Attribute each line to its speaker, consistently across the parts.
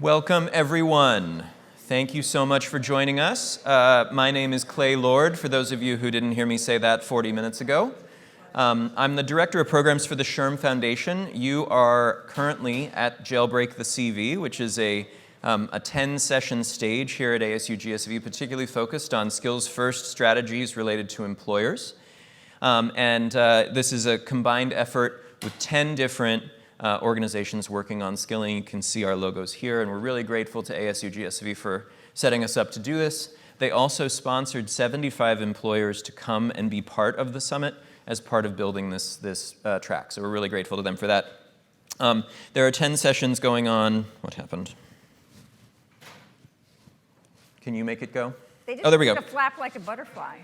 Speaker 1: Welcome, everyone. Thank you so much for joining us. My name is Clay Lord, for those of you who didn't hear me say that 40 minutes ago. I'm the Director of Programs for the SHRM Foundation. You are currently at Jailbreak the CV, which is a 10-session stage here at ASU+GSV, particularly focused on skills-first strategies related to employers. This is a combined effort with 10 different organizations working on skilling. You can see our logos here, and we're really grateful to ASU+GSV for setting us up to do this. They also sponsored 75 employers to come and be part of the summit as part of building this track. So we're really grateful to them for that. There are 10 sessions going on. What happened? Can you make it go?
Speaker 2: They just
Speaker 1: there we go.
Speaker 2: To flap like a butterfly.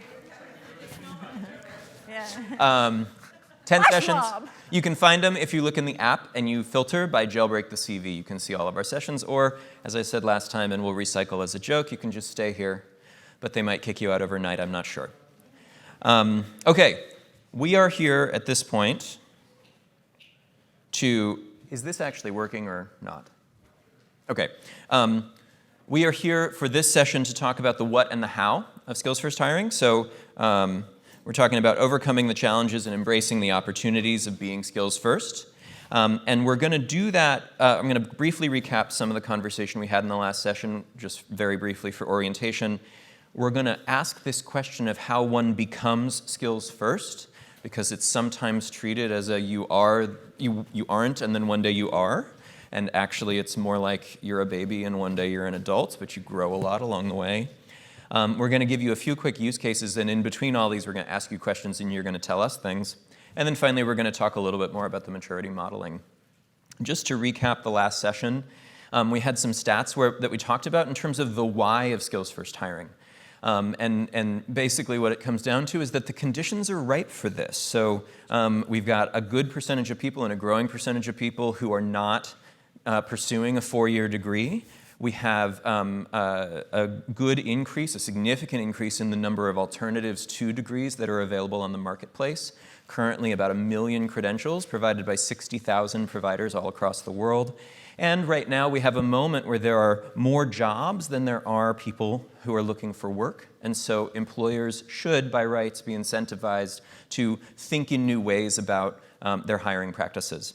Speaker 2: Yeah.
Speaker 1: 10 sessions. You can find them if you look in the app and you filter by Jailbreak the CV. You can see all of our sessions, or as I said last time, and we'll recycle as a joke, you can just stay here, but they might kick you out overnight, I'm not sure. Okay, we are here at this point to, is this actually working or not? Okay. We are here for this session to talk about the what and the how of skills-first hiring. So we're talking about overcoming the challenges and embracing the opportunities of being skills-first. And we're going to do that. I'm going to briefly recap some of the conversation we had in the last session, just very briefly for orientation. We're going to ask this question of how one becomes skills-first, because it's sometimes treated as a you aren't, and then one day you are. And actually, it's more like you're a baby and one day you're an adult, but you grow a lot along the way. We're going to give you a few quick use cases, and in between all these, we're going to ask you questions, and you're going to tell us things. And then finally, we're going to talk a little bit more about the maturity modeling. Just to recap the last session, we had some stats that we talked about in terms of the why of skills-first hiring. And basically what it comes down to is that the conditions are ripe for this. So we've got a good percentage of people and a growing percentage of people who are not pursuing a 4-year degree. We have a good increase, a significant increase in the number of alternatives to degrees that are available on the marketplace. Currently about 1 million credentials provided by 60,000 providers all across the world. And right now we have a moment where there are more jobs than there are people who are looking for work. And so employers should, by rights, be incentivized to think in new ways about their hiring practices.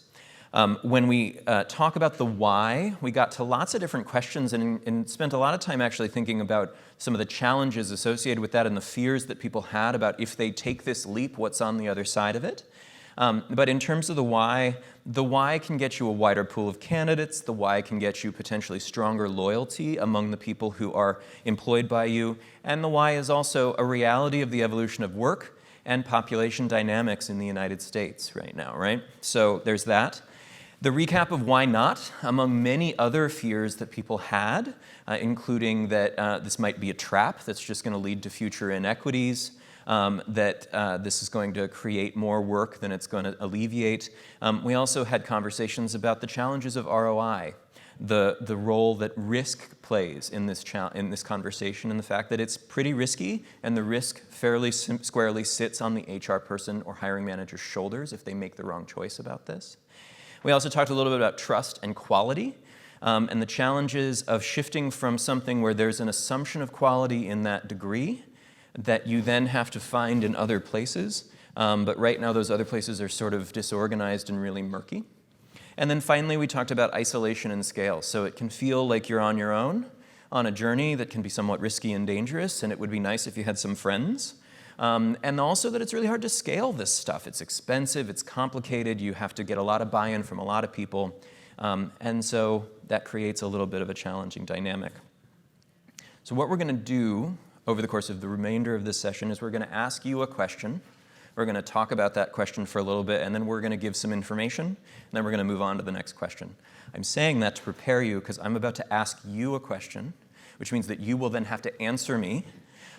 Speaker 1: When we talk about the why, we got to lots of different questions and spent a lot of time actually thinking about some of the challenges associated with that and the fears that people had about if they take this leap, what's on the other side of it. But in terms of the why can get you a wider pool of candidates. The why can get you potentially stronger loyalty among the people who are employed by you. And the why is also a reality of the evolution of work and population dynamics in the United States right now, right? So there's that. The recap of why not, among many other fears that people had, including that this might be a trap that's just going to lead to future inequities, that this is going to create more work than it's going to alleviate. We also had conversations about the challenges of ROI, the role that risk plays in this conversation, and the fact that it's pretty risky, and the risk fairly squarely sits on the HR person or hiring manager's shoulders if they make the wrong choice about this. We also talked a little bit about trust and quality, and the challenges of shifting from something where there's an assumption of quality in that degree that you then have to find in other places. But right now those other places are sort of disorganized and really murky. And then finally we talked about isolation and scale. So it can feel like you're on your own on a journey that can be somewhat risky and dangerous, and it would be nice if you had some friends. And also that it's really hard to scale this stuff. It's expensive, it's complicated, you have to get a lot of buy-in from a lot of people. And so that creates a little bit of a challenging dynamic. So what we're going to do over the course of the remainder of this session is we're going to ask you a question. We're going to talk about that question for a little bit, and then we're going to give some information, and then we're going to move on to the next question. I'm saying that to prepare you because I'm about to ask you a question, which means that you will then have to answer me.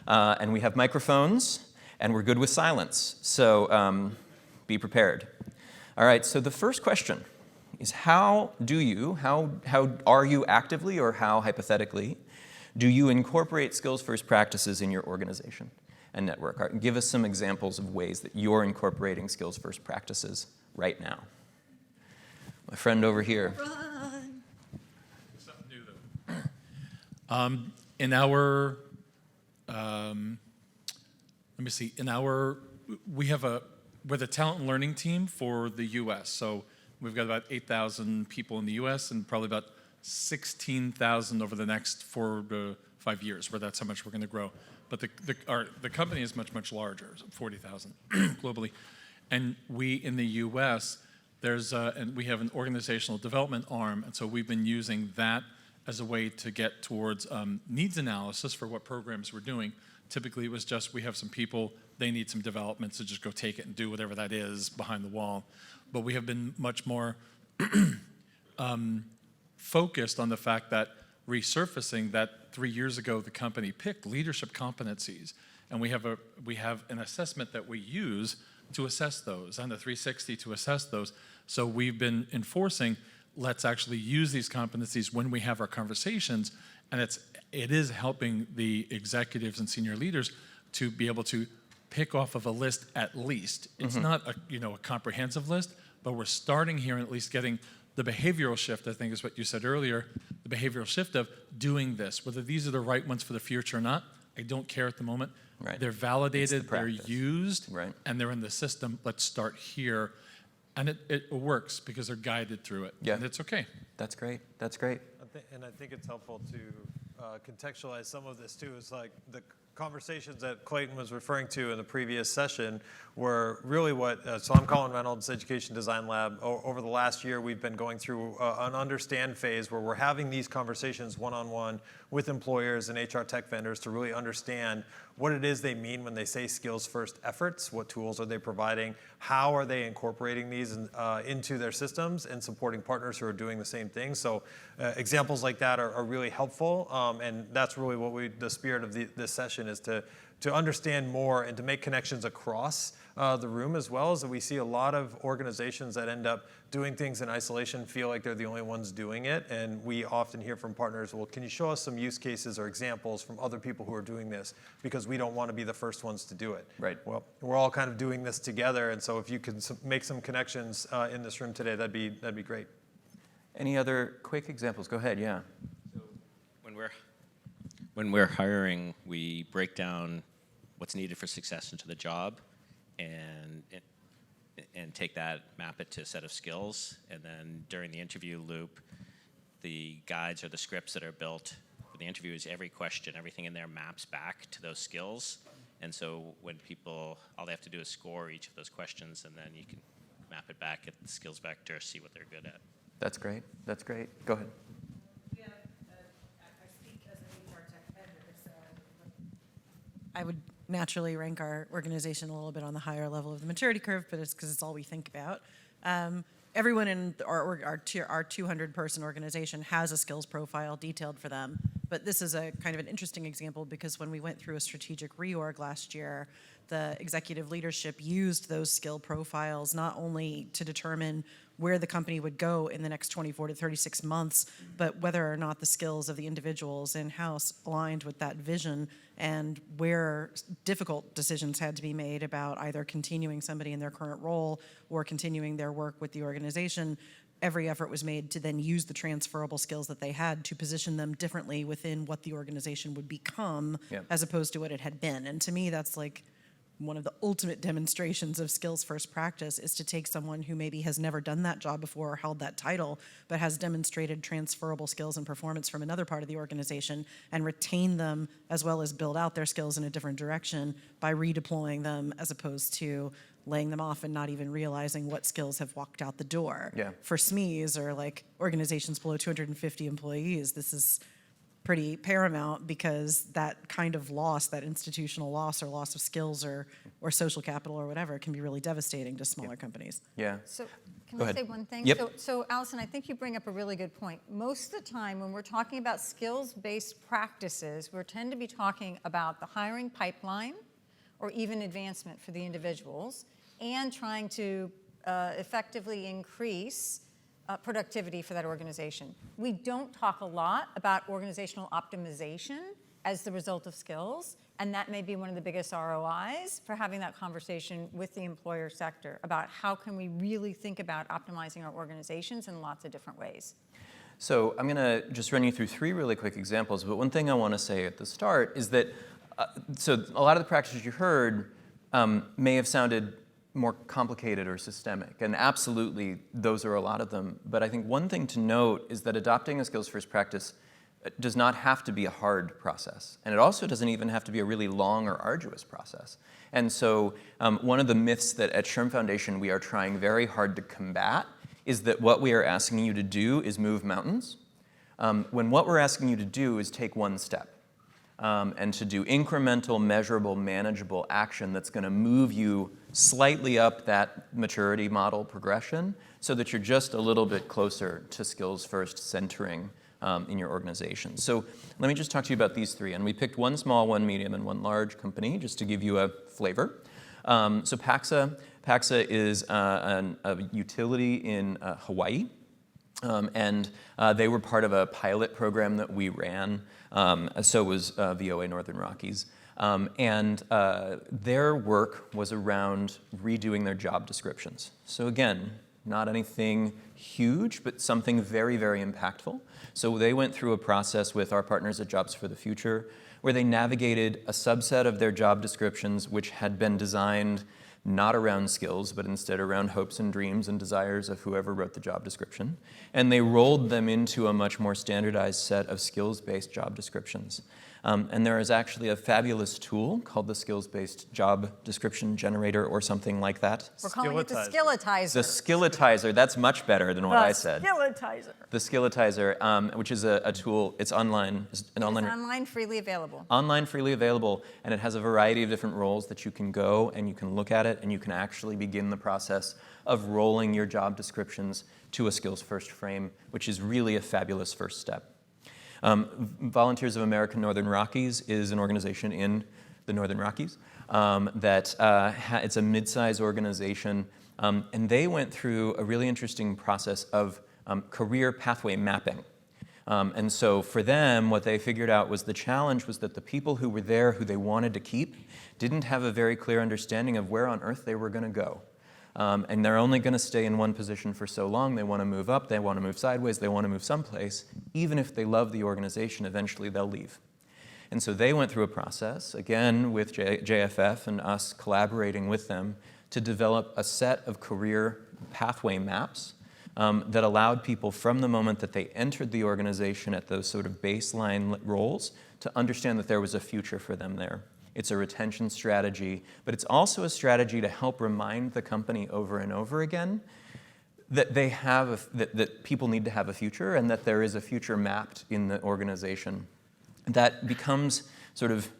Speaker 1: And we have microphones, and we're good with silence. So be prepared. All right, so the first question is how are you actively, or how hypothetically do you incorporate skills-first practices in your organization and network? Give us some examples of ways that you're incorporating skills-first practices right now. My friend over here.
Speaker 3: Something new, though. In our, let me see, we're the talent and learning team for the US. So we've got about 8,000 people in the US and probably about 16,000 over the next 4 to 5 years, where that's how much we're going to grow. But the company is much, much larger, 40,000 globally. And we, in the US, and we have an organizational development arm, and so we've been using that as a way to get towards needs analysis for what programs we're doing. Typically, it was just we have some people, they need some development, so just go take it and do whatever that is behind the wall. But we have been much more focused on the fact that resurfacing that 3 years ago the company picked leadership competencies, and we have an assessment that we use to assess those, and a 360 to assess those. So we've been enforcing, let's actually use these competencies when we have our conversations, and it is helping the executives and senior leaders to be able to pick off of a list at least. It's not a comprehensive list, but we're starting here and at least getting the behavioral shift, I think is what you said earlier, the behavioral shift of doing this. Whether these are the right ones for the future or not, I don't care at the moment.
Speaker 1: Right.
Speaker 3: They're validated, they're used,
Speaker 1: right,
Speaker 3: and they're in the system. Let's start here. And it works because they're guided through it.
Speaker 1: Yeah.
Speaker 3: And it's okay.
Speaker 1: That's great. That's great.
Speaker 4: And I think it's helpful to contextualize some of this too. It's like the conversations that Clayton was referring to in the previous session were really so I'm Colin Reynolds, Education Design Lab. Over the last year, we've been going through an understand phase where we're having these conversations one-on-one with employers and HR tech vendors to really understand what it is they mean when they say skills first efforts, what tools are they providing, how are they incorporating these into their systems and supporting partners who are doing the same thing. So examples like that are really helpful, and that's really what the spirit of this session is to understand more and to make connections across the room, as well as that we see a lot of organizations that end up doing things in isolation feel like they're the only ones doing it. And we often hear from partners, well, can you show us some use cases or examples from other people who are doing this? Because we don't want to be the first ones to do it.
Speaker 1: Right.
Speaker 4: Well, we're all kind of doing this together. And so if you can make some connections in this room today, that'd be great.
Speaker 1: Any other quick examples? Go ahead, yeah.
Speaker 5: So when we're hiring, we break down what's needed for success into the job, and take that, map it to a set of skills, and then during the interview loop, the guides or the scripts that are built for the interview is every question, everything in there maps back to those skills. And so when people, all they have to do is score each of those questions, and then you can map it back at the skills vector, see what they're good at.
Speaker 1: That's great. That's great. Go ahead.
Speaker 6: Yeah, I speak as an HR tech vendor, so I would naturally rank our organization a little bit on the higher level of the maturity curve, but it's because it's all we think about. Everyone in our 200-person organization has a skills profile detailed for them, but this is a kind of an interesting example because when we went through a strategic reorg last year, the executive leadership used those skill profiles not only to determine where the company would go in the next 24 to 36 months, but whether or not the skills of the individuals in-house aligned with that vision and where difficult decisions had to be made about either continuing somebody in their current role or continuing their work with the organization. Every effort was made to then use the transferable skills that they had to position them differently within what the organization would become, as opposed to what it had been. And to me, that's like one of the ultimate demonstrations of skills first practice is to take someone who maybe has never done that job before or held that title, but has demonstrated transferable skills and performance from another part of the organization and retain them as well as build out their skills in a different direction by redeploying them as opposed to laying them off and not even realizing what skills have walked out the door.
Speaker 1: Yeah.
Speaker 6: For SMEs or like organizations below 250 employees, this is pretty paramount because that kind of loss, that institutional loss or loss of skills or social capital or whatever, can be really devastating to smaller companies.
Speaker 1: Yeah.
Speaker 2: So can
Speaker 1: Go
Speaker 2: I
Speaker 1: ahead.
Speaker 2: say one thing?
Speaker 1: Yep.
Speaker 2: So Allison, I think you bring up a really good point. Most of the time when we're talking about skills-based practices, we tend to be talking about the hiring pipeline or even advancement for the individuals and trying to effectively increase productivity for that organization. We don't talk a lot about organizational optimization as the result of skills, and that may be one of the biggest ROIs for having that conversation with the employer sector about how can we really think about optimizing our organizations in lots of different ways.
Speaker 1: So I'm going to just run you through 3 really quick examples, but one thing I want to say at the start is that, so a lot of the practices you heard may have sounded more complicated or systemic, and absolutely those are a lot of them, but I think one thing to note is that adopting a skills-first practice does not have to be a hard process, and it also doesn't even have to be a really long or arduous process. And so one of the myths that at SHRM Foundation we are trying very hard to combat is that what we are asking you to do is move mountains, when what we're asking you to do is take one step, and to do incremental, measurable, manageable action that's going to move you slightly up that maturity model progression so that you're just a little bit closer to skills-first centering in your organization. So let me just talk to you about these 3. And we picked one small, one medium, and one large company just to give you a flavor. So Paxa is a utility in Hawaii, and they were part of a pilot program that we ran, so was VOA Northern Rockies. And their work was around redoing their job descriptions. So again, not anything huge, but something very, very impactful. So they went through a process with our partners at Jobs for the Future where they navigated a subset of their job descriptions which had been designed not around skills, but instead around hopes and dreams and desires of whoever wrote the job description. And they rolled them into a much more standardized set of skills-based job descriptions. And there is actually a fabulous tool called the Skills-Based Job Description Generator or something like that.
Speaker 2: We're calling it the Skillitizer.
Speaker 1: The Skillitizer, that's much better than what I said.
Speaker 2: Skillitizer.
Speaker 1: The Skillitizer, which is a tool, it's online. It's
Speaker 2: online, freely available.
Speaker 1: Online, freely available, and it has a variety of different roles that you can go and you can look at it and you can actually begin the process of rolling your job descriptions to a skills-first frame, which is really a fabulous first step. Volunteers of American Northern Rockies is an organization in the Northern Rockies it's a mid-size organization, and they went through a really interesting process of career pathway mapping. And so for them, what they figured out was the challenge was that the people who were there who they wanted to keep didn't have a very clear understanding of where on earth they were going to go. And they're only going to stay in one position for so long. They want to move up, they want to move sideways, they want to move someplace. Even if they love the organization, eventually they'll leave. And so they went through a process, again with JFF and us collaborating with them, to develop a set of career pathway maps that allowed people from the moment that they entered the organization at those sort of baseline roles to understand that there was a future for them there. It's a retention strategy, but it's also a strategy to help remind the company over and over again that they have that people need to have a future and that there is a future mapped in the organization. That becomes sort of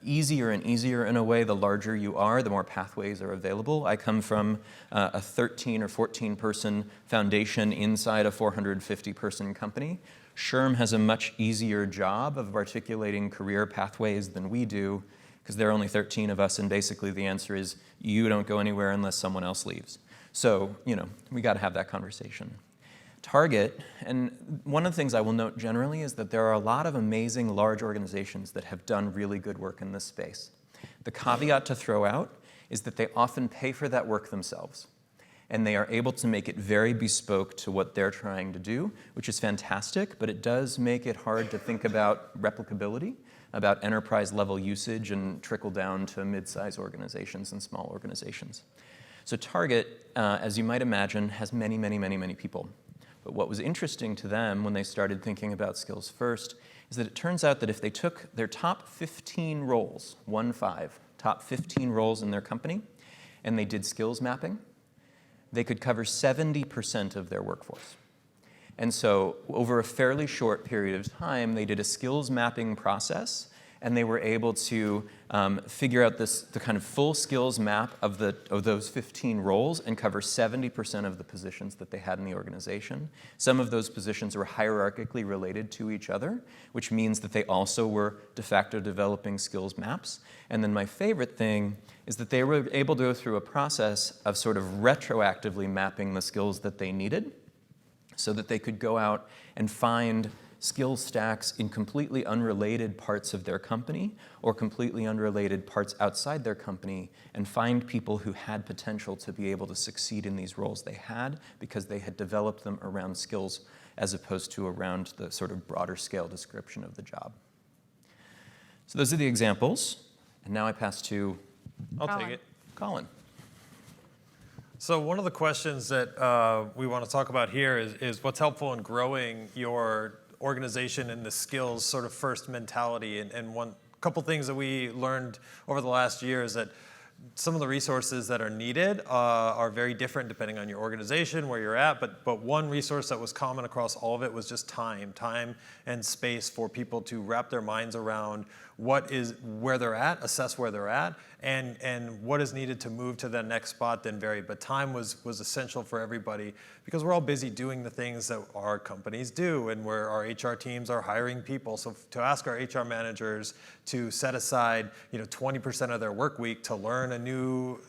Speaker 1: easier and easier in a way the larger you are, the more pathways are available. I come from a 13 or 14 person foundation inside a 450 person company. SHRM has a much easier job of articulating career pathways than we do, because there are only 13 of us, and basically the answer is you don't go anywhere unless someone else leaves. So, we got to have that conversation. Target, and one of the things I will note generally is that there are a lot of amazing large organizations that have done really good work in this space. The caveat to throw out is that they often pay for that work themselves, and they are able to make it very bespoke to what they're trying to do, which is fantastic, but it does make it hard to think about replicability, about enterprise-level usage, and trickle down to mid-size organizations and small organizations. So Target, as you might imagine, has many, many, many, many people. But what was interesting to them when they started thinking about skills first is that it turns out that if they took their top 15 roles, 1-5, top 15 roles in their company, and they did skills mapping, they could cover 70% of their workforce. And so over a fairly short period of time, they did a skills mapping process, and they were able to figure out the kind of full skills map of those 15 roles and cover 70% of the positions that they had in the organization. Some of those positions were hierarchically related to each other, which means that they also were de facto developing skills maps. And then my favorite thing is that they were able to go through a process of sort of retroactively mapping the skills that they needed so that they could go out and find skill stacks in completely unrelated parts of their company or completely unrelated parts outside their company and find people who had potential to be able to succeed in these roles they had because they had developed them around skills as opposed to around the sort of broader scale description of the job. So those are the examples. And now I pass to
Speaker 4: I'll
Speaker 2: Colin.
Speaker 4: take it.
Speaker 1: Colin.
Speaker 4: So one of the questions that we want to talk about here is what's helpful in growing your organization in the skills sort of first mentality. And one couple things that we learned over the last year is that some of the resources that are needed are very different depending on your organization, where you're at, but one resource that was common across all of it was just time and space for people to wrap their minds around where they're at, assess where they're at, and what is needed to move to the next spot then vary. But time was essential for everybody because we're all busy doing the things that our companies do and where our HR teams are hiring people. So to ask our HR managers to set aside 20% of their work week to learn a new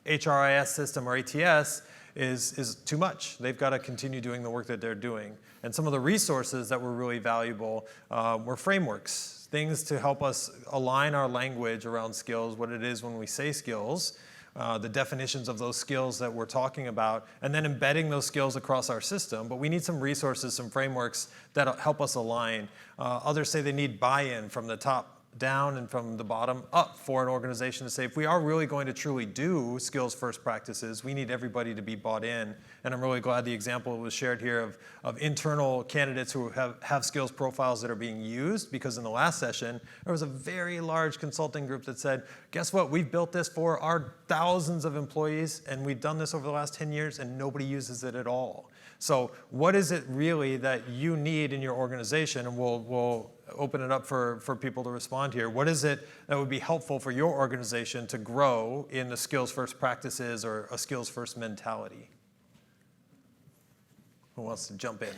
Speaker 4: HRIS system or ATS is too much. They've got to continue doing the work that they're doing. And some of the resources that were really valuable were frameworks, things to help us align our language around skills, what it is when we say skills, the definitions of those skills that we're talking about, and then embedding those skills across our system. But we need some resources, some frameworks that help us align. Others say they need buy-in from the top down and from the bottom up for an organization to say, if we are really going to truly do skills first practices, we need everybody to be bought in. And I'm really glad the example was shared here of internal candidates who have skills profiles that are being used, because in the last session, there was a very large consulting group that said, guess what, we've built this for our thousands of employees, and we've done this over the last 10 years, and nobody uses it at all. So what is it really that you need in your organization? And we'll open it up for people to respond here. What is it that would be helpful for your organization to grow in the skills first practices or a skills first mentality? Who wants to jump in?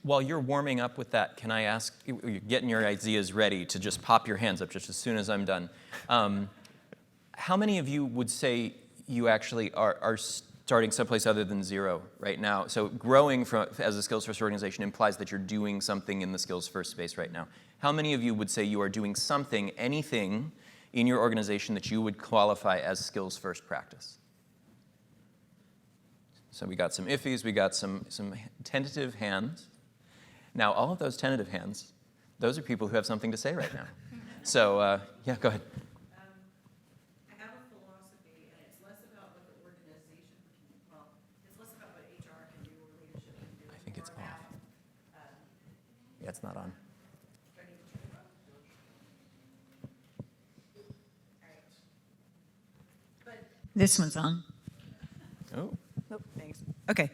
Speaker 1: While you're warming up with that, can I ask, you're getting your ideas ready to just pop your hands up just as soon as I'm done. How many of you would say you actually are starting someplace other than zero right now? So growing as a skills first organization implies that you're doing something in the skills first space right now. How many of you would say you are doing something, anything in your organization that you would qualify as skills first practice? So we got some iffies, we got some tentative hands. Now all of those tentative hands, those are people who have something to say right now. So yeah, go ahead. Yeah, it's not on.
Speaker 2: This one's on.
Speaker 1: Oh.
Speaker 6: Thanks. Okay.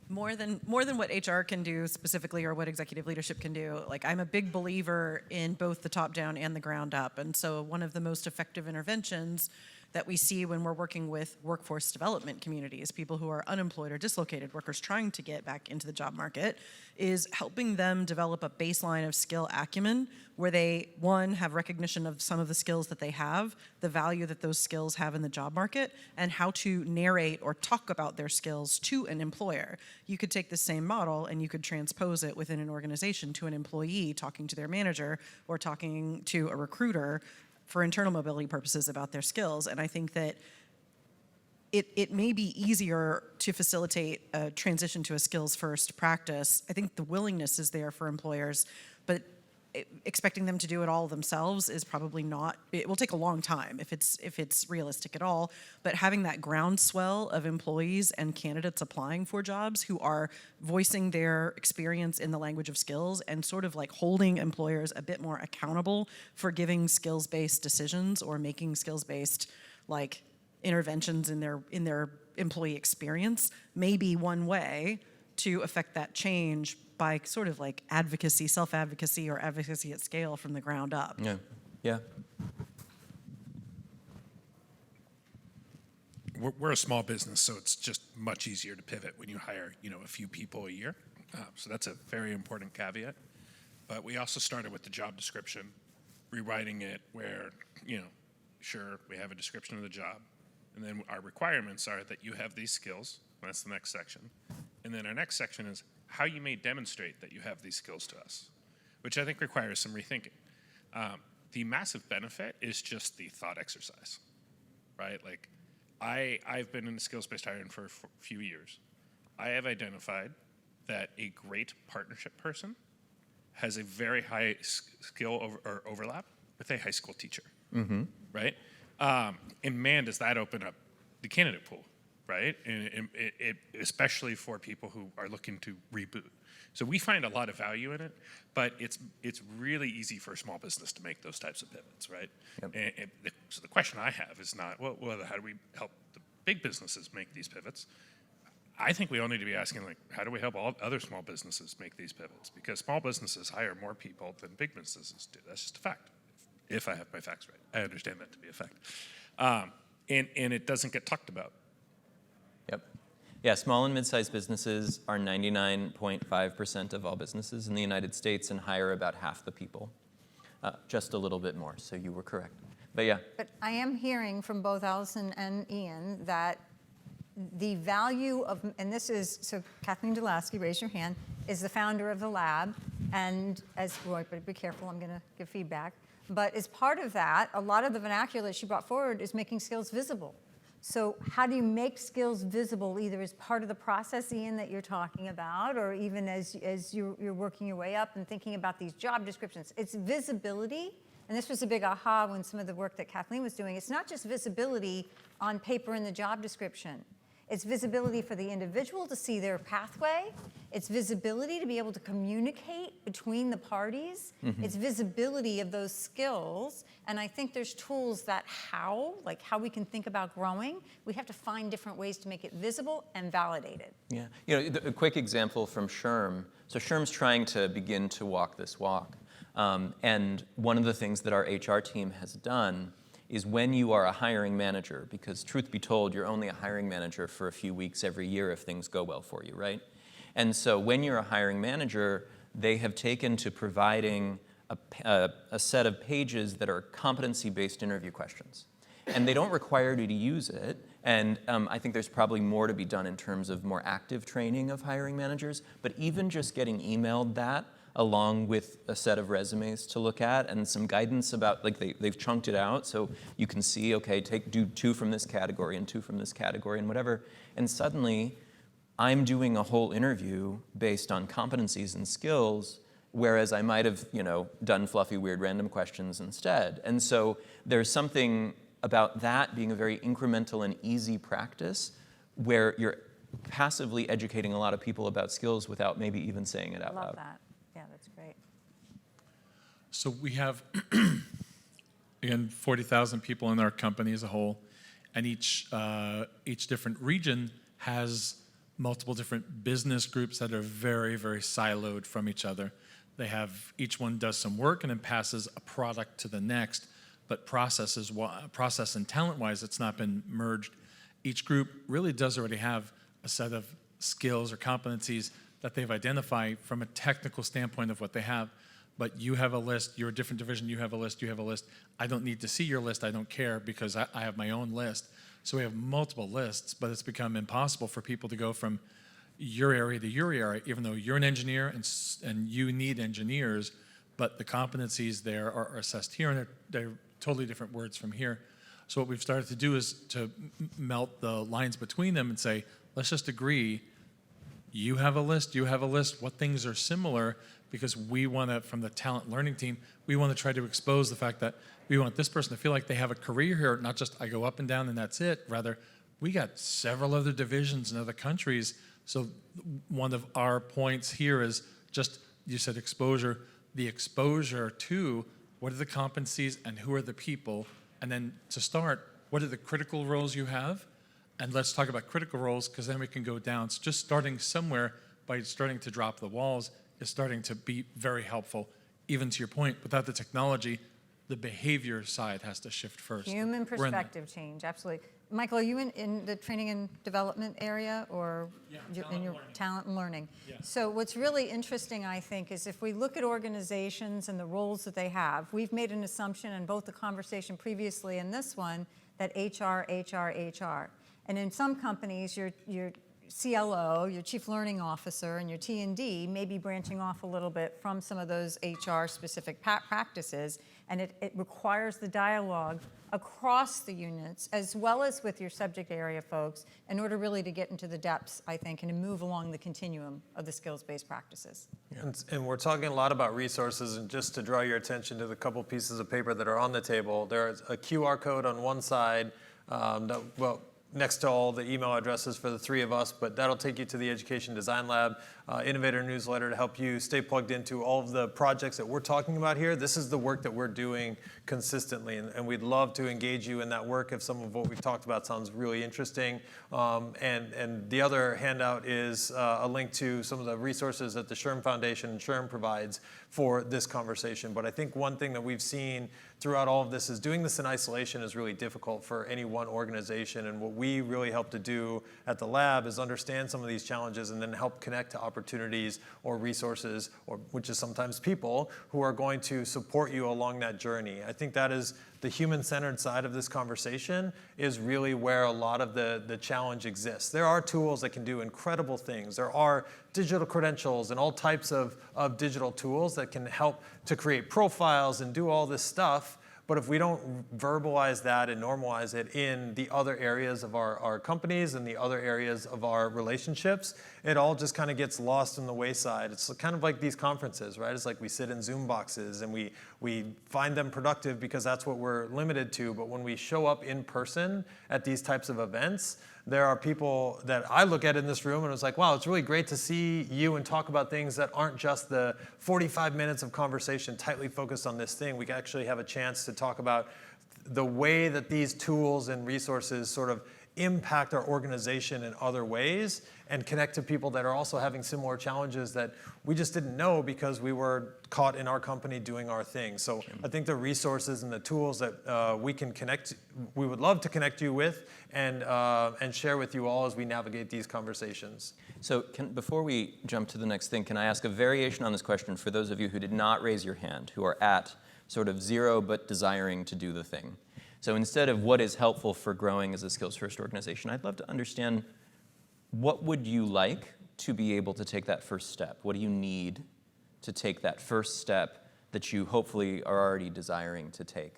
Speaker 6: More than what HR can do specifically or what executive leadership can do, like I'm a big believer in both the top down and the ground up. And so one of the most effective interventions that we see when we're working with workforce development communities, people who are unemployed or dislocated workers trying to get back into the job market, is helping them develop a baseline of skill acumen where they, one, have recognition of some of the skills that they have, the value that those skills have in the job market, and how to narrate or talk about their skills to an employer. You could take the same model and you could transpose it within an organization to an employee talking to their manager or talking to a recruiter for internal mobility purposes about their skills. And I think that it may be easier to facilitate a transition to a skills first practice. I think the willingness is there for employers, but expecting them to do it all themselves is probably not, it will take a long time if it's realistic at all, but having that groundswell of employees and candidates applying for jobs who are voicing their experience in the language of skills and sort of like holding employers a bit more accountable for giving skills-based decisions or making skills-based like interventions in their employee experience may be one way to affect that change by sort of like advocacy, self-advocacy, or advocacy at scale from the ground up.
Speaker 1: Yeah, yeah.
Speaker 7: We're a small business, so it's just much easier to pivot when you hire, a few people a year. So that's a very important caveat. But we also started with the job description, rewriting it where, sure, we have a description of the job, and then our requirements are that you have these skills. That's the next section. And then our next section is how you may demonstrate that you have these skills to us, which I think requires some rethinking. The massive benefit is just the thought exercise, right? Like, I've been in skills-based hiring for a few years. I have identified that a great partnership person has a very high skill or overlap with a high school teacher, right? And man, does that open up the candidate pool, right? And it, especially for people who are looking to reboot. So we find a lot of value in it, but it's really easy for a small business to make those types of pivots, right?
Speaker 1: Yep.
Speaker 7: So the question I have is not, well, how do we help the big businesses make these pivots? I think we all need to be asking, like, how do we help all other small businesses make these pivots? Because small businesses hire more people than big businesses do. That's just a fact. If I have my facts right, I understand that to be a fact. And it doesn't get talked about.
Speaker 1: Yep. Yeah, small and mid-sized businesses are 99.5% of all businesses in the United States and hire about half the people. Just a little bit more, so you were correct. But yeah.
Speaker 2: But I am hearing from both Allison and Ian that the value of, and this is, so Kathleen Delasky, raise your hand, is the founder of the lab, and as Roy, but be careful, I'm going to give feedback. But as part of that, a lot of the vernacular she brought forward is making skills visible. So how do you make skills visible, either as part of the process, Ian, that you're talking about, or even as you're working your way up and thinking about these job descriptions? It's visibility, and this was a big aha when some of the work that Kathleen was doing. It's not just visibility on paper in the job description. It's visibility for the individual to see their pathway. It's visibility to be able to communicate between the parties. It's visibility of those skills. And I think there's tools that like how we can think about growing. We have to find different ways to make it visible and validated.
Speaker 1: Yeah, you know, a quick example from SHRM. So SHRM's trying to begin to walk this walk. And one of the things that our HR team has done is when you are a hiring manager, because truth be told, you're only a hiring manager for a few weeks every year if things go well for you, right? And so when you're a hiring manager, they have taken to providing a set of pages that are competency-based interview questions. And they don't require you to use it. And I think there's probably more to be done in terms of more active training of hiring managers. But even just getting emailed that along with a set of resumes to look at and some guidance about, like they've chunked it out so you can see, okay, do 2 from this category and 2 from this category and whatever. And suddenly, I'm doing a whole interview based on competencies and skills, whereas I might have, done fluffy, weird, random questions instead. And so there's something about that being a very incremental and easy practice where you're passively educating a lot of people about skills without maybe even saying it out loud.
Speaker 2: I love that. Yeah, that's great.
Speaker 3: So we have, again, 40,000 people in our company as a whole, and each different region has multiple different business groups that are very, very siloed from each other. Each one does some work and then passes a product to the next, but process and talent-wise, it's not been merged. Each group really does already have a set of skills or competencies that they've identified from a technical standpoint of what they have. But you have a list, you're a different division, you have a list, you have a list. I don't need to see your list, I don't care, because I have my own list. So we have multiple lists, but it's become impossible for people to go from your area to your area, even though you're an engineer and you need engineers, but the competencies there are assessed here, and they're totally different words from here. So what we've started to do is to melt the lines between them and say, let's just agree, you have a list, you have a list, what things are similar, because we want to, from the talent learning team, we want to try to expose the fact that we want this person to feel like they have a career here, not just I go up and down and that's it. Rather, we got several other divisions in other countries. So one of our points here is just, you said exposure, the exposure to what are the competencies and who are the people, and then to start, what are the critical roles you have? And let's talk about critical roles, because then we can go down. So just starting somewhere by starting to drop the walls is starting to be very helpful. Even to your point, without the technology, the behavior side has to shift first.
Speaker 2: Human perspective change, absolutely. Michael, are you in the training and development area, or in your talent and learning?
Speaker 3: Yeah.
Speaker 2: So what's really interesting, I think, is if we look at organizations and the roles that they have, we've made an assumption in both the conversation previously and this one that HR. And in some companies, CLO, your chief learning officer, and your T&D may be branching off a little bit from some of those HR-specific practices, and it requires the dialogue across the units as well as with your subject area folks in order really to get into the depths, I think, and to move along the continuum of the skills-based practices.
Speaker 4: And we're talking a lot about resources, and just to draw your attention to the couple pieces of paper that are on the table, there's a QR code on one side next to all the email addresses for the three of us, but that'll take you to the Education Design Lab Innovator newsletter to help you stay plugged into all of the projects that we're talking about here. This is the work that we're doing consistently, and we'd love to engage you in that work if some of what we've talked about sounds really interesting. And the other handout is a link to some of the resources that the SHRM Foundation and SHRM provides for this conversation. But I think one thing that we've seen throughout all of this is doing this in isolation is really difficult for any one organization, and what we really help to do at the lab is understand some of these challenges and then help connect to opportunities or resources, or which is sometimes people, who are going to support you along that journey. I think that is the human-centered side of this conversation is really where a lot of the challenge exists. There are tools that can do incredible things. There are digital credentials and all types of digital tools that can help to create profiles and do all this stuff. But if we don't verbalize that and normalize it in the other areas of our companies and the other areas of our relationships, it all just kind of gets lost in the wayside. It's kind of like these conferences, right? It's like we sit in Zoom boxes and we find them productive because that's what we're limited to. But when we show up in person at these types of events, there are people that I look at in this room and it's like, wow, it's really great to see you and talk about things that aren't just the 45 minutes of conversation tightly focused on this thing. We actually have a chance to talk about the way that these tools and resources sort of impact our organization in other ways and connect to people that are also having similar challenges that we just didn't know because we were caught in our company doing our thing. So I think the resources and the tools that we would love to connect you with and share with you all as we navigate these conversations.
Speaker 1: So before we jump to the next thing, can I ask a variation on this question for those of you who did not raise your hand, who are at sort of zero but desiring to do the thing? So instead of what is helpful for growing as a skills-first organization, I'd love to understand what would you like to be able to take that first step? What do you need to take that first step that you hopefully are already desiring to take?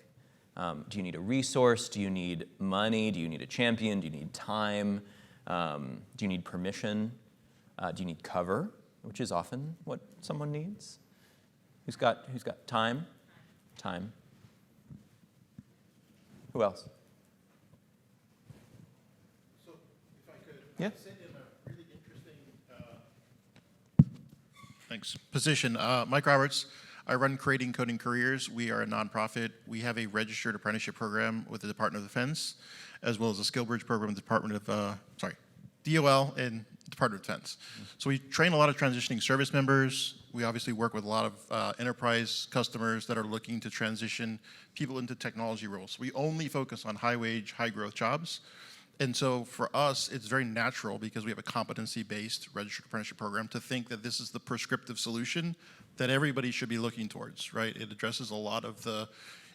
Speaker 1: Do you need a resource? Do you need money? Do you need a champion? Do you need time? Do you need permission? Do you need cover, which is often what someone needs? Who's got time? Time. Who else?
Speaker 8: So, if I could,
Speaker 1: Yeah.
Speaker 8: I sit in a really interesting position. Mike Roberts. I run Creating Coding Careers. We are a nonprofit. We have a registered apprenticeship program with the Department of Defense, as well as a skill bridge program with the Department of, DOL and Department of Defense. So we train a lot of transitioning service members. We obviously work with a lot of enterprise customers that are looking to transition people into technology roles. We only focus on high-wage, high-growth jobs. And so for us, it's very natural because we have a competency-based registered apprenticeship program to think that this is the prescriptive solution that everybody should be looking towards, right? It addresses a lot of the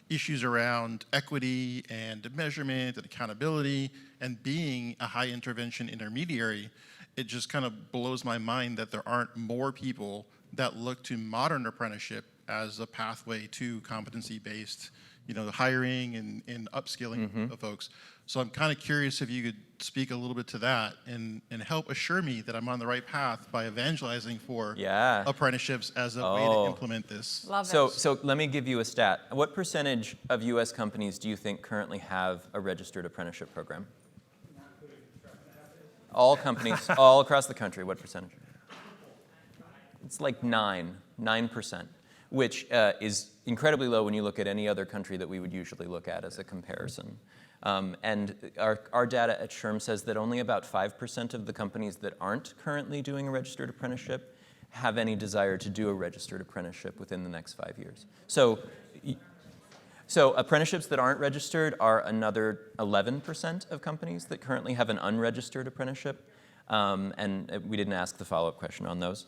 Speaker 8: issues around equity and measurement and accountability, and being a high intervention intermediary, it just kind of blows my mind that there aren't more people that look to modern apprenticeship as a pathway to competency-based, hiring and upskilling of folks. So I'm kind of curious if you could speak a little bit to that and help assure me that I'm on the right path by evangelizing for apprenticeships as a way to implement this.
Speaker 2: Love it.
Speaker 1: So let me give you a stat. What percentage of U.S. companies do you think currently have a registered apprenticeship program? All companies, all across the country, what percentage? It's like 9%, which is incredibly low when you look at any other country that we would usually look at as a comparison. And our data at SHRM says that only about 5% of the companies that aren't currently doing a registered apprenticeship have any desire to do a registered apprenticeship within the next 5 years. So apprenticeships that aren't registered are another 11% of companies that currently have an unregistered apprenticeship. And we didn't ask the follow-up question on those.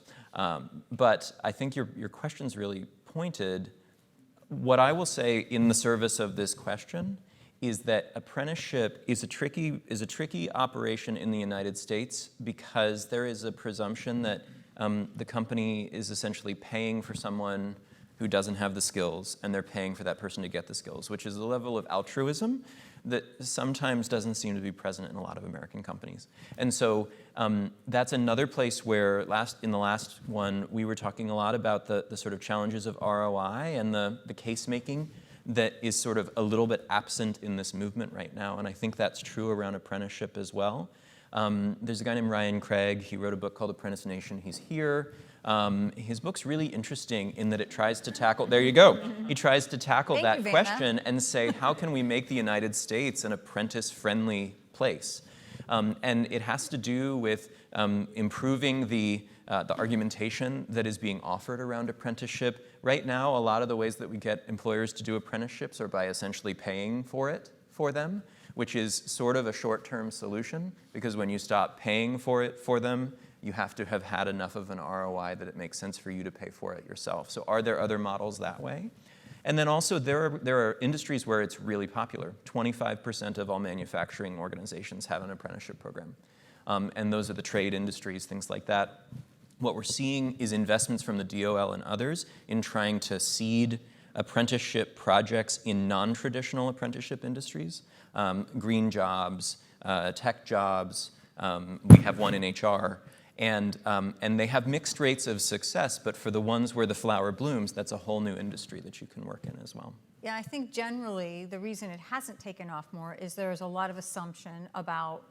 Speaker 1: But I think your question's really pointed. What I will say in the service of this question is that apprenticeship is a tricky operation in the United States because there is a presumption that the company is essentially paying for someone who doesn't have the skills, and they're paying for that person to get the skills, which is a level of altruism that sometimes doesn't seem to be present in a lot of American companies. And so that's another place where in the last one, we were talking a lot about the sort of challenges of ROI and the case making that is sort of a little bit absent in this movement right now. And I think that's true around apprenticeship as well. There's a guy named Ryan Craig. He wrote a book called Apprentice Nation. He's here. His book's really interesting in that it tries to tackle, there you go. He tries to tackle that question and say, how can we make the United States an apprentice-friendly place? And it has to do with improving the argumentation that is being offered around apprenticeship. Right now, a lot of the ways that we get employers to do apprenticeships are by essentially paying for them, which is sort of a short-term solution, because when you stop paying for them, you have to have had enough of an ROI that it makes sense for you to pay for it yourself. So are there other models that way? And then also there are industries where it's really popular. 25% of all manufacturing organizations have an apprenticeship program. And those are the trade industries, things like that. What we're seeing is investments from the DOL and others in trying to seed apprenticeship projects in non-traditional apprenticeship industries, green jobs, tech jobs. We have one in HR. And they have mixed rates of success, but for the ones where the flower blooms, that's a whole new industry that you can work in as well.
Speaker 2: Yeah, I think generally the reason it hasn't taken off more is there's a lot of assumption about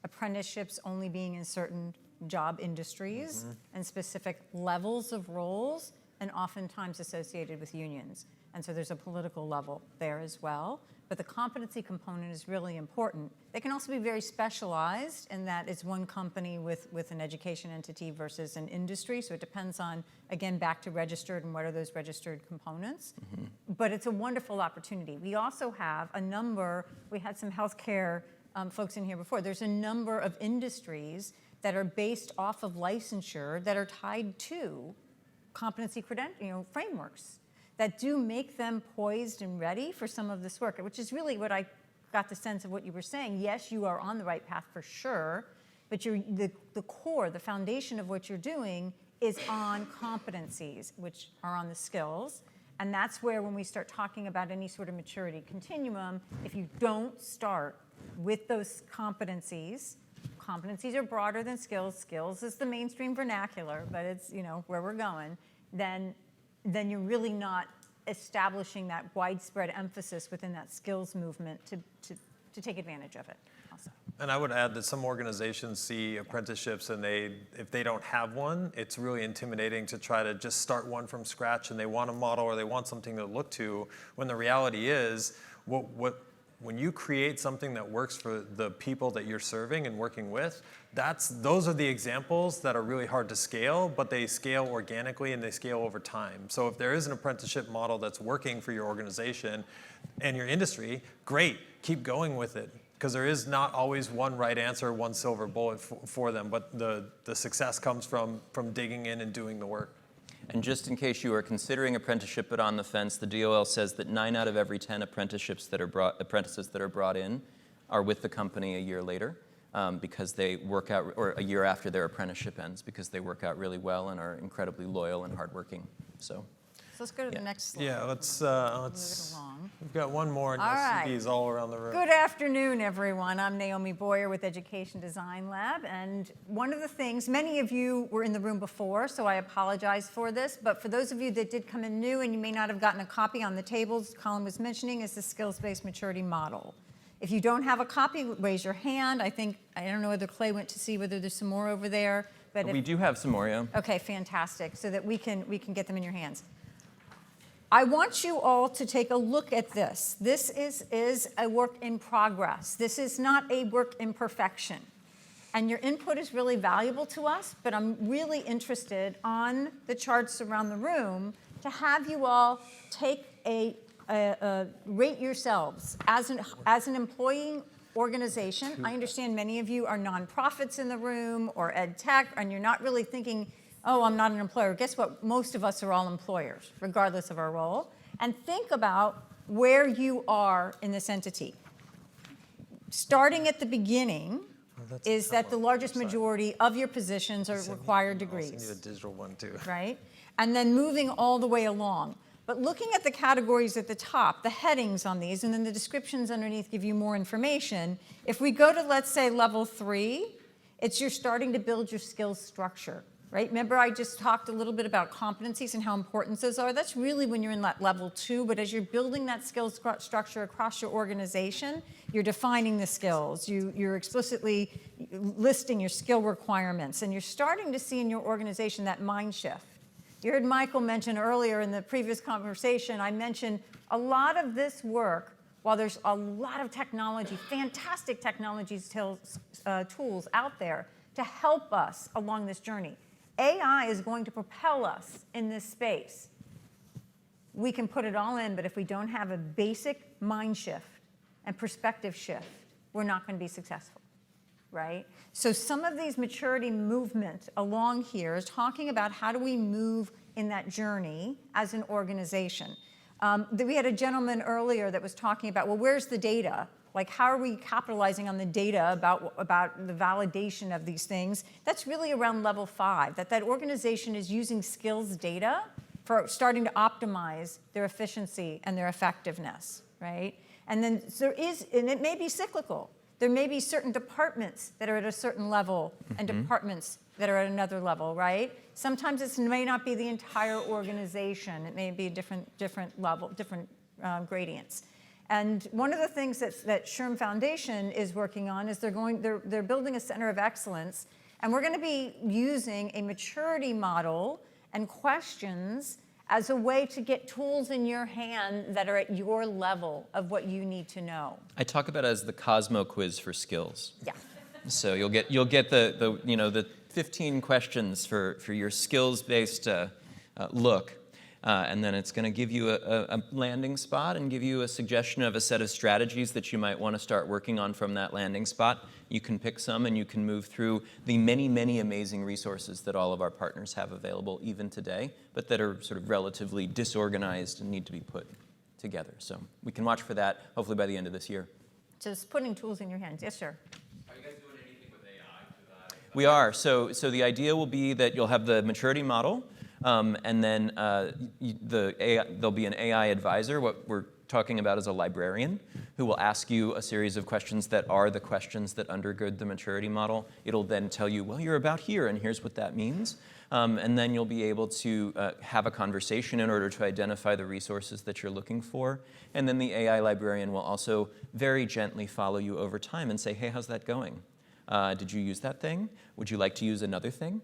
Speaker 2: apprenticeships only being in certain job industries and specific levels of roles, and oftentimes associated with unions. And so there's a political level there as well. But the competency component is really important. They can also be very specialized in that it's one company with an education entity versus an industry. So it depends on, again, back to registered and what are those registered components. But it's a wonderful opportunity. We also have we had some healthcare folks in here before. There's a number of industries that are based off of licensure that are tied to competency frameworks that do make them poised and ready for some of this work, which is really what I got the sense of what you were saying. Yes, you are on the right path for sure, but the core, the foundation of what you're doing is on competencies, which are on the skills. And that's where when we start talking about any sort of maturity continuum, if you don't start with those competencies are broader than skills. Skills is the mainstream vernacular, but it's where we're going. Then you're really not establishing that widespread emphasis within that skills movement to take advantage of it also.
Speaker 4: And I would add that some organizations see apprenticeships and if they don't have one, it's really intimidating to try to just start one from scratch, and they want a model or they want something to look to, when the reality is when you create something that works for the people that you're serving and working with, those are the examples that are really hard to scale, but they scale organically and they scale over time. So if there is an apprenticeship model that's working for your organization and your industry, great, keep going with it. Because there is not always one right answer, one silver bullet for them, but the success comes from digging in and doing the work.
Speaker 1: And just in case you are considering apprenticeship but on the fence, the DOL says that 9 out of every 10 apprentices that are brought in are with the company a year later because they work out, or a year after their apprenticeship ends, because they work out really well and are incredibly loyal and hardworking. So
Speaker 2: let's go to the next slide.
Speaker 4: Yeah, let's
Speaker 2: move it along.
Speaker 4: We've got one more, and
Speaker 2: All
Speaker 4: you'll
Speaker 2: right.
Speaker 4: see these all around the room.
Speaker 2: Good afternoon, everyone. I'm Naomi Boyer with Education Design Lab, and one of the things, many of you were in the room before, so I apologize for this, but for those of you that did come in new and you may not have gotten a copy, on the tables Colin was mentioning is the skills-based maturity model. If you don't have a copy, raise your hand. I don't know whether Clay went to see whether there's some more over there, but
Speaker 1: we do have some more, yeah.
Speaker 2: Okay, fantastic, so that we can get them in your hands. I want you all to take a look at this. This is a work in progress. This is not a work in perfection. And your input is really valuable to us, but I'm really interested on the charts around the room to have you all take rate yourselves as an employing organization. I understand many of you are nonprofits in the room or ed tech, and you're not really thinking, oh, I'm not an employer. Guess what? Most of us are all employers, regardless of our role. And think about where you are in this entity. starting at the beginning
Speaker 4: that's
Speaker 2: is
Speaker 4: a
Speaker 2: that
Speaker 4: tough
Speaker 2: the
Speaker 4: one.
Speaker 2: largest
Speaker 4: Sorry.
Speaker 2: majority of your positions are required
Speaker 4: I also need a
Speaker 2: degrees,
Speaker 4: digital one too.
Speaker 2: right? And then moving all the way along. But looking at the categories at the top, the headings on these, and then the descriptions underneath give you more information. If we go to, let's say, level 3, it's you're starting to build your skills structure, right? Remember I just talked a little bit about competencies and how important those are? That's really when you're in that level 2, but as you're building that skills structure across your organization, you're defining the skills, you're explicitly listing your skill requirements, and you're starting to see in your organization that mind shift. You heard Michael mention earlier in the previous conversation, I mentioned a lot of this work, while there's a lot of technology, fantastic technologies, tools out there to help us along this journey. AI is going to propel us in this space. We can put it all in, but if we don't have a basic mind shift and perspective shift, we're not going to be successful, right? So some of these maturity movement along here is talking about how do we move in that journey as an organization. We had a gentleman earlier that was talking about, well, where's the data? Like, how are we capitalizing on the data about the validation of these things? That's really around level 5, that organization is using skills data for starting to optimize their efficiency and their effectiveness, right? And then there is, and it may be cyclical. There may be certain departments that are at a certain level and departments that are at another level, right? Sometimes it may not be the entire organization. It may be a different level, different gradients. And one of the things that SHRM Foundation is working on is they're building a center of excellence, and we're going to be using a maturity model and questions as a way to get tools in your hand that are at your level of what you need to know.
Speaker 1: I talk about it as the Cosmo quiz for skills.
Speaker 2: Yeah.
Speaker 1: So you'll get the 15 questions for your skills-based look. And then it's going to give you a landing spot and give you a suggestion of a set of strategies that you might want to start working on from that landing spot. You can pick some and you can move through the many, many amazing resources that all of our partners have available even today, but that are sort of relatively disorganized and need to be put together. So we can watch for that hopefully by the end of this year.
Speaker 2: Just putting tools in your hands. Yes, sir.
Speaker 9: Are you guys doing anything with AI?
Speaker 1: We are. So the idea will be that you'll have the maturity model, and then there'll be an AI advisor. What we're talking about is a librarian who will ask you a series of questions that are the questions that undergird the maturity model. It'll then tell you, well, you're about here, and here's what that means. And then you'll be able to have a conversation in order to identify the resources that you're looking for. And then the AI librarian will also very gently follow you over time and say, hey, how's that going? Did you use that thing? Would you like to use another thing?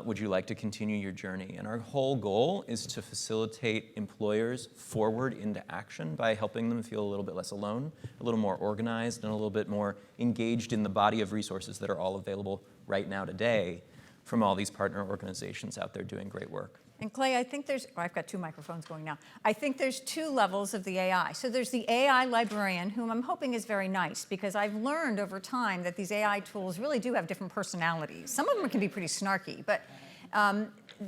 Speaker 1: Would you like to continue your journey? And our whole goal is to facilitate employers forward into action by helping them feel a little bit less alone, a little more organized, and a little bit more engaged in the body of resources that are all available right now today from all these partner organizations out there doing great work.
Speaker 2: And Clay, I think I've got 2 microphones going now. I think there's 2 levels of the AI. So there's the AI librarian, whom I'm hoping is very nice, because I've learned over time that these AI tools really do have different personalities. Some of them can be pretty snarky, but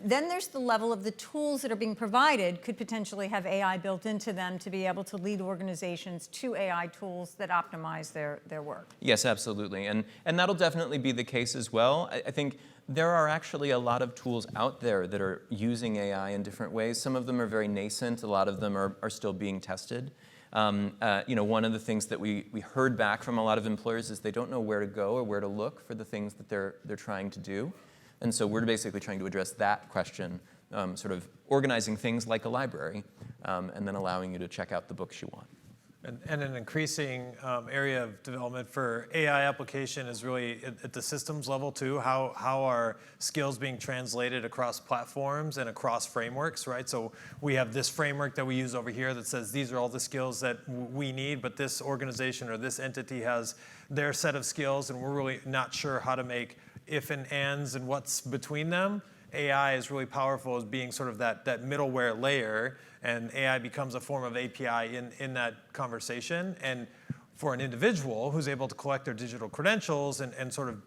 Speaker 2: then there's the level of the tools that are being provided could potentially have AI built into them to be able to lead organizations to AI tools that optimize their work.
Speaker 1: Yes, absolutely. And that'll definitely be the case as well. I think there are actually a lot of tools out there that are using AI in different ways. Some of them are very nascent. A lot of them are still being tested. One of the things that we heard back from a lot of employers is they don't know where to go or where to look for the things that they're trying to do. And so we're basically trying to address that question, sort of organizing things like a library, and then allowing you to check out the books you want.
Speaker 4: And an increasing area of development for AI application is really at the systems level too. How are skills being translated across platforms and across frameworks, right? So we have this framework that we use over here that says these are all the skills that we need, but this organization or this entity has their set of skills, and we're really not sure how to make if and ands and what's between them. AI is really powerful as being sort of that middleware layer, and AI becomes a form of API in that conversation. And for an individual who's able to collect their digital credentials and sort of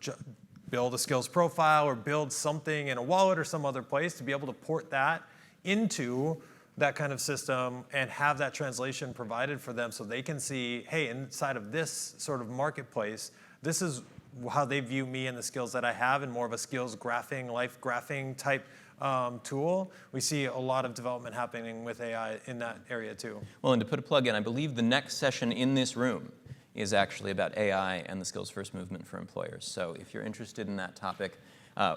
Speaker 4: build a skills profile or build something in a wallet or some other place, to be able to port that into that kind of system and have that translation provided for them so they can see, hey, inside of this sort of marketplace, this is how they view me and the skills that I have, and more of a skills graphing, life graphing type tool. We see a lot of development happening with AI in that area too.
Speaker 1: Well, and to put a plug in, I believe the next session in this room is actually about AI and the skills first movement for employers. So if you're interested in that topic,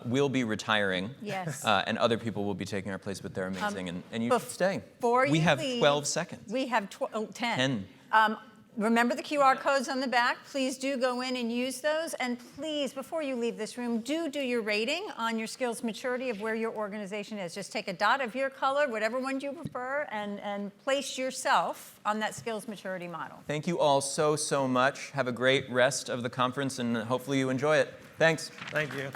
Speaker 1: we'll be retiring.
Speaker 2: Yes.
Speaker 1: And other people will be taking our place, but they're amazing, and you should stay.
Speaker 2: Before
Speaker 1: We
Speaker 2: you
Speaker 1: have
Speaker 2: leave,
Speaker 1: 12 seconds.
Speaker 2: We have 10.
Speaker 1: 10.
Speaker 2: Remember the QR codes on the back. Please do go in and use those. And please, before you leave this room, do your rating on your skills maturity of where your organization is. Just take a dot of your color, whatever one you prefer, and place yourself on that skills maturity model.
Speaker 1: Thank you all so much. Have a great rest of the conference, and hopefully you enjoy it. Thanks.
Speaker 4: Thank you.